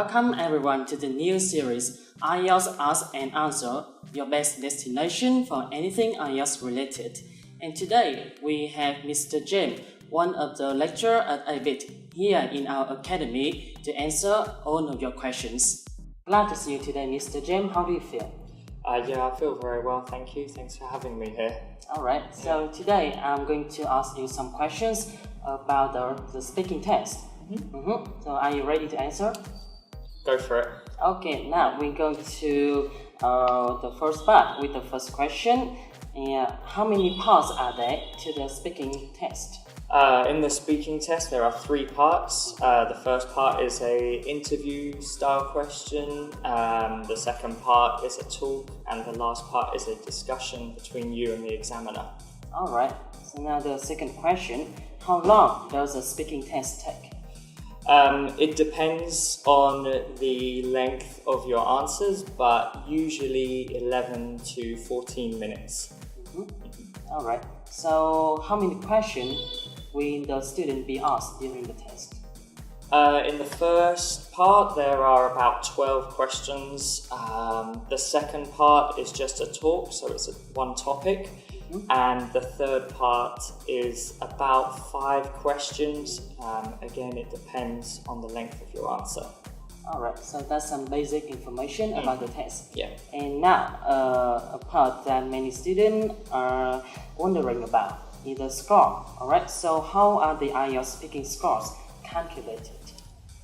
Welcome everyone to the new series IELTS Ask and Answer, your best destination for anything IELTS related. And today we have Mr. James, one of the lecturers at ABIT, here in our academy to answer all of your questions. Glad to see you today, Mr. James. How do you feel? Yeah, I feel very well, thank you. Thanks for having me here. Alright, so today I'm going to ask you some questions about the speaking test. So are you ready to answer? Go for it. Okay, now we're going to the first part with the first question. How many parts are there to the speaking test? In the speaking test, there are 3 parts. The first part is a interview style question. The second part is a talk, and the last part is a discussion between you and the examiner. Alright, so now the second question. How long does a speaking test take? It depends on the length of your answers, but usually 11 to 14 minutes. Alright, so how many questions will the student be asked during the test? In the first part, there are about 12 questions. The second part is just a talk, so it's one topic. And the third part is about 5 questions. Again, it depends on the length of your answer. Alright, so that's some basic information about the test. Yeah. And now, a part that many students are wondering about is the score. Alright, so how are the IELTS speaking scores calculated?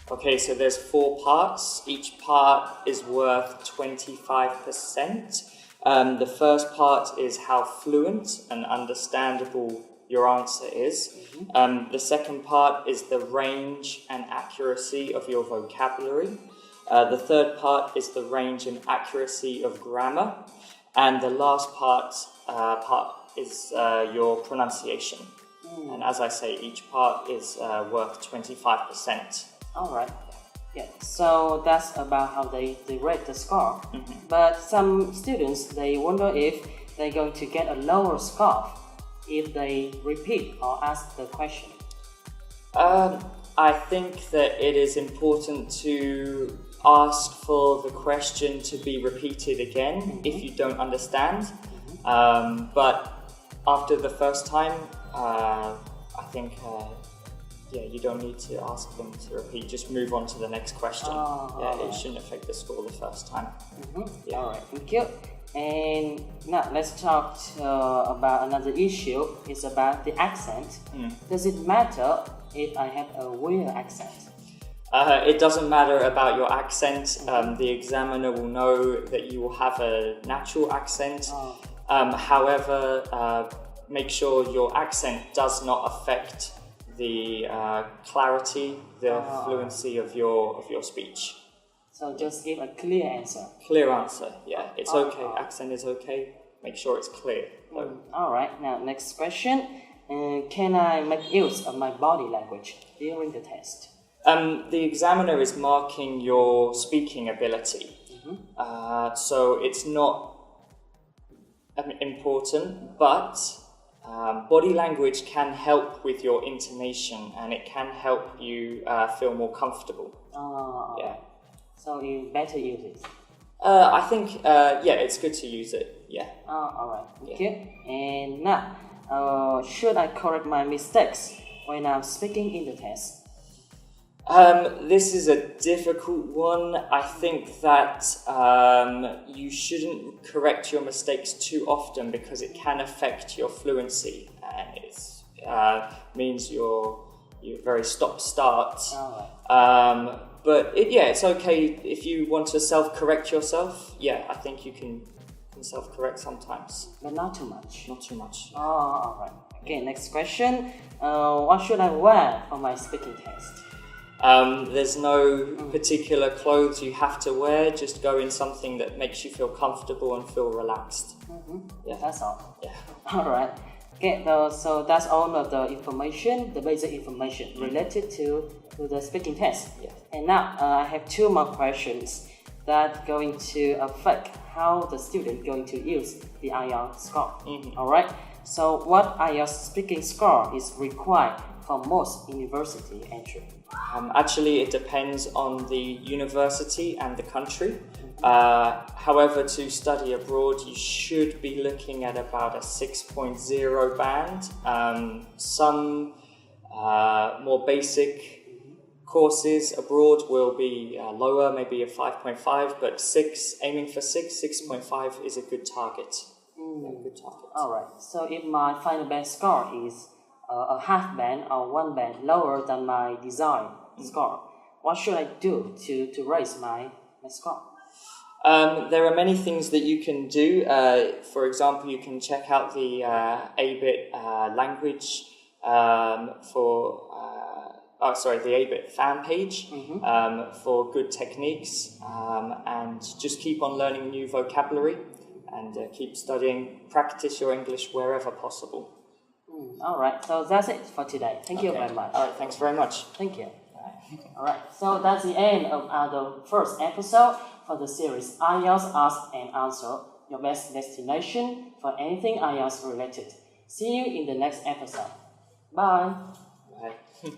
Okay, so there's 4 parts. Each part is worth 25%. The first part is how fluent and understandable your answer is. The second part is the range and accuracy of your vocabulary. The third part is the range and accuracy of grammar. And the last part is your pronunciation. And as I say, each part is worth 25%. Alright. Yeah, so that's about how they rate the score. But some students, they wonder if they're going to get a lower score if they repeat or ask the question. I think that it is important to ask for the question to be repeated again if you don't understand. But after the first time, I think you don't need to ask them to repeat, just move on to the next question. It shouldn't affect the score the first time. Alright, thank you. And now let's talk about another issue. It's about the accent. Does it matter if I have a weird accent? It doesn't matter about your accent. The examiner will know that you will have a natural accent. However, make sure your accent does not affect the clarity, the fluency of your speech. So just give a clear answer. Clear answer, yeah. It's okay. Accent is okay. Make sure it's clear. Alright, now next question. Can I make use of my body language during the test? The examiner is marking your speaking ability. So it's not important, but body language can help with your intonation, and it can help you feel more comfortable. Yeah. So you better use it. I think, it's good to use it. Yeah. Alright. Thank you. And now, should I correct my mistakes when I'm speaking in the test? This is a difficult one. I think that you shouldn't correct your mistakes too often because it can affect your fluency, and it means you're very stop-start. But it's okay if you want to self-correct yourself. Yeah, I think you can self-correct sometimes. But not too much. Not too much. Alright. Okay, next question. What should I wear for my speaking test? There's no particular clothes you have to wear. Just go in something that makes you feel comfortable and feel relaxed. Yeah, that's all. Yeah. Alright. Okay, so that's all of the information, the basic information related to the speaking test. Yeah. And now I have 2 more questions that are going to affect how the student going to use the IELTS score. Alright. So what IELTS speaking score is required for most university entry? Actually, it depends on the university and the country. However, to study abroad, you should be looking at about a 6.0 band. Some more basic courses abroad will be lower, maybe a 5.5, but aiming for 6.5 is a good target. Good target. Alright, so if my final band score is a half band or one band lower than my desired score, what should I do to raise my score? There are many things that you can do. For example, you can check out the ABIT language the ABIT fan page for good techniques, and just keep on learning new vocabulary and keep studying, practice your English wherever possible. Alright, so that's it for today. Thank you very much. Alright, thanks very much. Thank you. Alright, so that's the end of the first episode for the series IELTS Ask and Answer, your best destination for anything IELTS related. See you in the next episode. Bye. Bye.